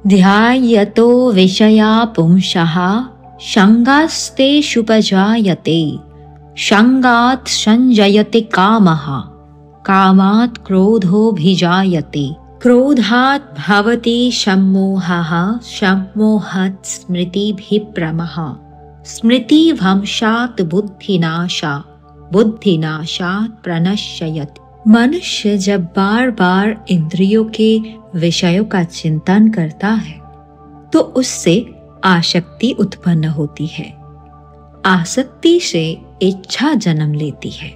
ध्यायतो विषया पुंसः शङ्गास्तेषुपजायते शङ्गात् संजयते कामः कामात् क्रोधोऽभिजायते क्रोधात् भवति सम्मोहः सम्मोहात् स्मृतिभिभ्रमः स्मृतिभ्रंशात् बुद्धिनाशात् प्रणश्यति। मनुष्य जब बार बार इंद्रियों के विषयों का चिंतन करता है तो उससे आसक्ति उत्पन्न होती है। आसक्ति से इच्छा जन्म लेती है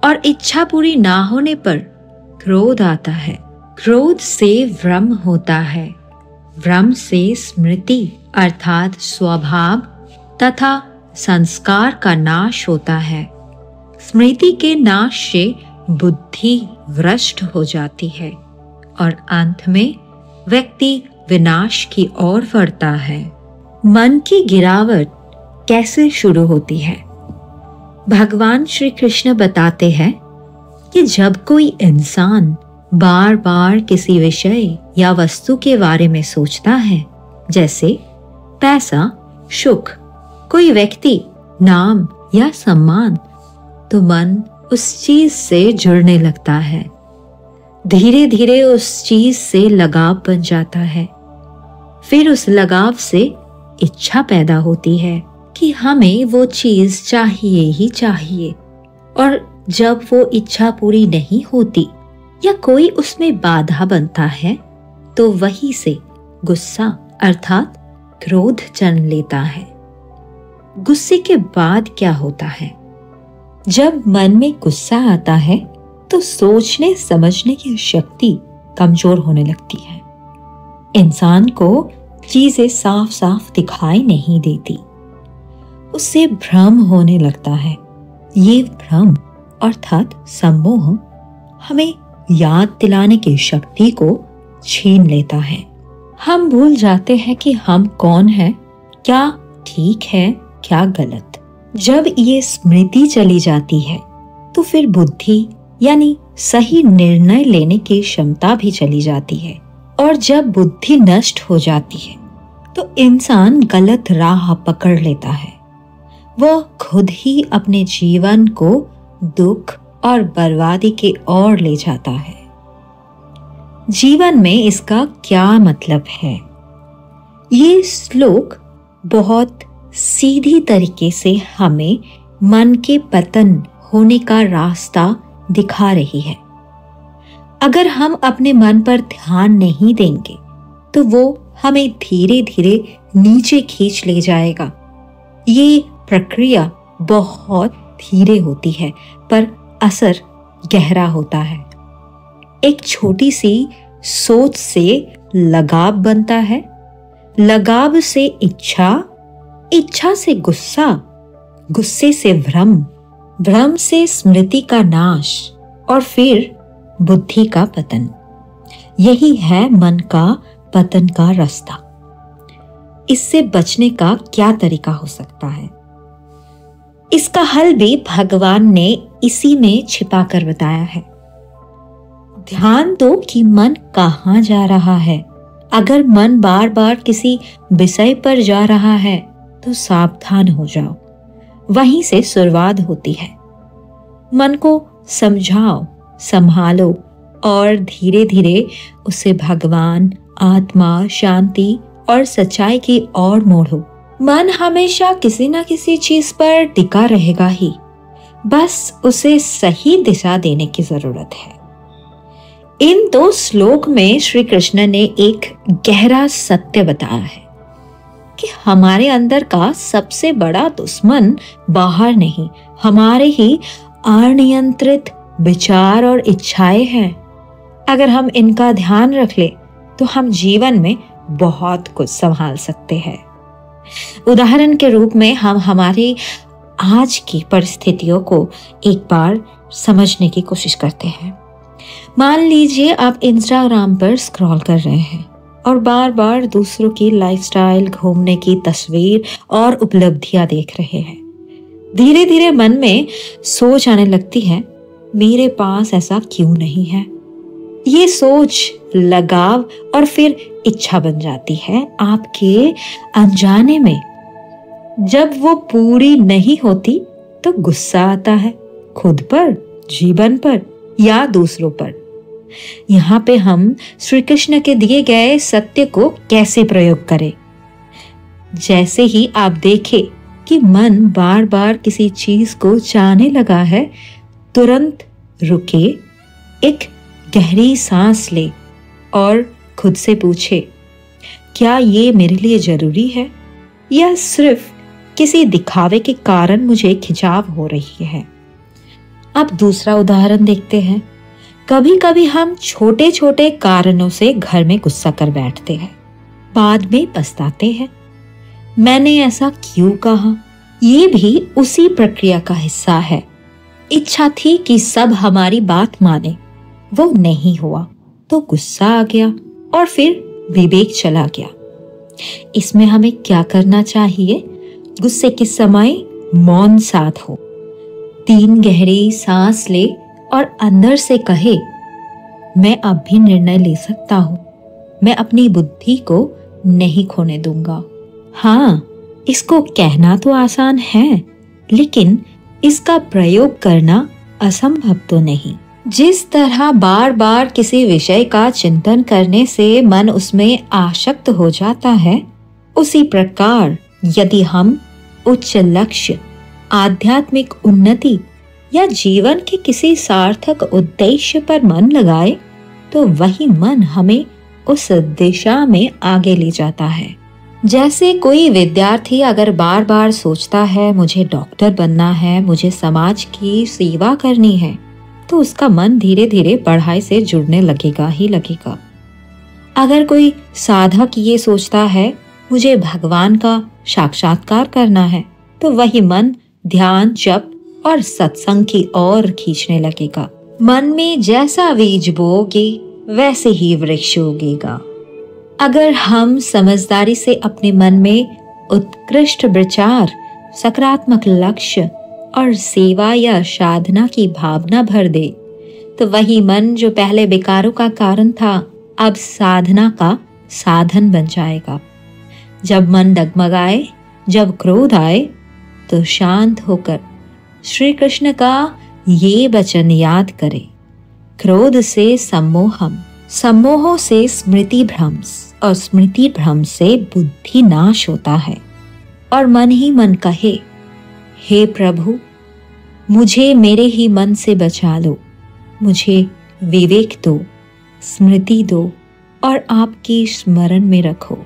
और इच्छा पूरी ना होने पर क्रोध आता है। क्रोध से भ्रम होता है। भ्रम से स्मृति अर्थात स्वभाव तथा संस्कार का नाश होता है। स्मृति के नाश से बुद्धि भ्रष्ट हो जाती है और अंत में व्यक्ति विनाश की ओर बढ़ता है। मन की गिरावट कैसे शुरू होती है? भगवान श्री कृष्ण बताते हैं कि जब कोई इंसान बार बार किसी विषय या वस्तु के बारे में सोचता है, जैसे पैसा, सुख, कोई व्यक्ति, नाम या सम्मान, तो मन उस चीज से जुड़ने लगता है। धीरे धीरे उस चीज से लगाव बन जाता है। फिर उस लगाव से इच्छा पैदा होती है कि हमें वो चीज चाहिए ही चाहिए, और जब वो इच्छा पूरी नहीं होती या कोई उसमें बाधा बनता है तो वहीं से गुस्सा अर्थात क्रोध जन्म लेता है। गुस्से के बाद क्या होता है? जब मन में गुस्सा आता है तो सोचने समझने की शक्ति कमजोर होने लगती है। इंसान को चीजें साफ साफ दिखाई नहीं देती, उससे भ्रम होने लगता है। ये भ्रम अर्थात सम्मोह हमें याद दिलाने की शक्ति को छीन लेता है। हम भूल जाते हैं कि हम कौन हैं, क्या ठीक है, क्या गलत। जब ये स्मृति चली जाती है तो फिर बुद्धि यानी सही निर्णय लेने की क्षमता भी चली जाती है, और जब बुद्धि नष्ट हो जाती है तो इंसान गलत राह पकड़ लेता है। वह खुद ही अपने जीवन को दुख और बर्बादी की ओर ले जाता है। जीवन में इसका क्या मतलब है? ये श्लोक बहुत सीधी तरीके से हमें मन के पतन होने का रास्ता दिखा रही है। अगर हम अपने मन पर ध्यान नहीं देंगे तो वो हमें धीरे धीरे नीचे खींच ले जाएगा। ये प्रक्रिया बहुत धीरे होती है पर असर गहरा होता है। एक छोटी सी सोच से लगाव बनता है, लगाव से इच्छा, इच्छा से गुस्सा, गुस्से से भ्रम, भ्रम से स्मृति का नाश और फिर बुद्धि का पतन। यही है मन का पतन का रास्ता। इससे बचने का क्या तरीका हो सकता है? इसका हल भी भगवान ने इसी में छिपा कर बताया है। ध्यान दो कि मन कहाँ जा रहा है। अगर मन बार बार किसी विषय पर जा रहा है तो सावधान हो जाओ। वहीं से शुरुआत होती है। मन को समझाओ, संभालो और धीरे धीरे उसे भगवान, आत्मा, शांति और सच्चाई की ओर मोड़ो। मन हमेशा किसी न किसी चीज पर टिका रहेगा ही, बस उसे सही दिशा देने की जरूरत है। इन दो श्लोक में श्री कृष्ण ने एक गहरा सत्य बताया है कि हमारे अंदर का सबसे बड़ा दुश्मन बाहर नहीं, हमारे ही अनियंत्रित विचार और इच्छाएं हैं। अगर हम इनका ध्यान रख ले तो हम जीवन में बहुत कुछ संभाल सकते हैं। उदाहरण के रूप में हम हमारी आज की परिस्थितियों को एक बार समझने की कोशिश करते हैं। मान लीजिए आप इंस्टाग्राम पर स्क्रॉल कर रहे हैं और बार बार दूसरों की लाइफस्टाइल, घूमने की तस्वीर और उपलब्धियां देख रहे हैं। धीरे धीरे मन में सोच आने लगती है, मेरे पास ऐसा क्यों नहीं है? ये सोच लगाव और फिर इच्छा बन जाती है आपके अनजाने में। जब वो पूरी नहीं होती तो गुस्सा आता है, खुद पर, जीवन पर या दूसरों पर। यहाँ पे हम श्री कृष्ण के दिए गए सत्य को कैसे प्रयोग करें? जैसे ही आप देखें कि मन बार बार किसी चीज को चाहने लगा है, तुरंत रुके, एक गहरी सांस ले और खुद से पूछे, क्या ये मेरे लिए जरूरी है या सिर्फ किसी दिखावे के कारण मुझे खिंचाव हो रही है? अब दूसरा उदाहरण देखते हैं। कभी कभी हम छोटे छोटे कारणों से घर में गुस्सा कर बैठते हैं, बाद में पछताते हैं, मैंने ऐसा क्यों कहा। ये भी उसी प्रक्रिया का हिस्सा है। इच्छा थी कि सब हमारी बात माने, वो नहीं हुआ तो गुस्सा आ गया और फिर विवेक चला गया। इसमें हमें क्या करना चाहिए? गुस्से के समय मौन साध हो, 3 गहरी सांस ले और अंदर से कहे, मैं अब भी निर्णय ले सकता हूं, मैं अपनी बुद्धि को नहीं खोने दूंगा। हाँ, इसको कहना तो आसान है, लेकिन इसका प्रयोग करना असंभव तो नहीं। जिस तरह बार बार किसी विषय का चिंतन करने से मन उसमें आसक्त हो जाता है, उसी प्रकार यदि हम उच्च लक्ष्य, आध्यात्मिक उन्नति या जीवन के किसी सार्थक उद्देश्य पर मन लगाए, तो वही मन हमें उस दिशा में आगे ले जाता है। जैसे कोई विद्यार्थी अगर बार बार सोचता है मुझे डॉक्टर बनना है, मुझे समाज की सेवा करनी है, तो उसका मन धीरे धीरे पढ़ाई से जुड़ने लगेगा ही लगेगा। अगर कोई साधक ये सोचता है मुझे भगवान का साक्षात्कार करना है, तो वही मन ध्यान, जप और सत्संग की ओर खींचने लगेगा। मन में जैसा बीज बोओगे वैसे ही वृक्ष उगेगा। अगर हम समझदारी से अपने मन में उत्कृष्ट विचार, सकारात्मक लक्ष्य और सेवा या साधना की भावना भर दे, तो वही मन जो पहले विकारों का कारण था, अब साधना का साधन बन जाएगा। जब मन डगमगाए, जब क्रोध आए, तो शांत होकर श्री कृष्ण का ये वचन याद करें, क्रोध से सम्मोहम, सम्मोह से स्मृति भ्रंश और स्मृति भ्रंश से बुद्धि नाश होता है। और मन ही मन कहे, हे प्रभु, मुझे मेरे ही मन से बचा लो, मुझे विवेक दो, स्मृति दो और आपकी स्मरण में रखो।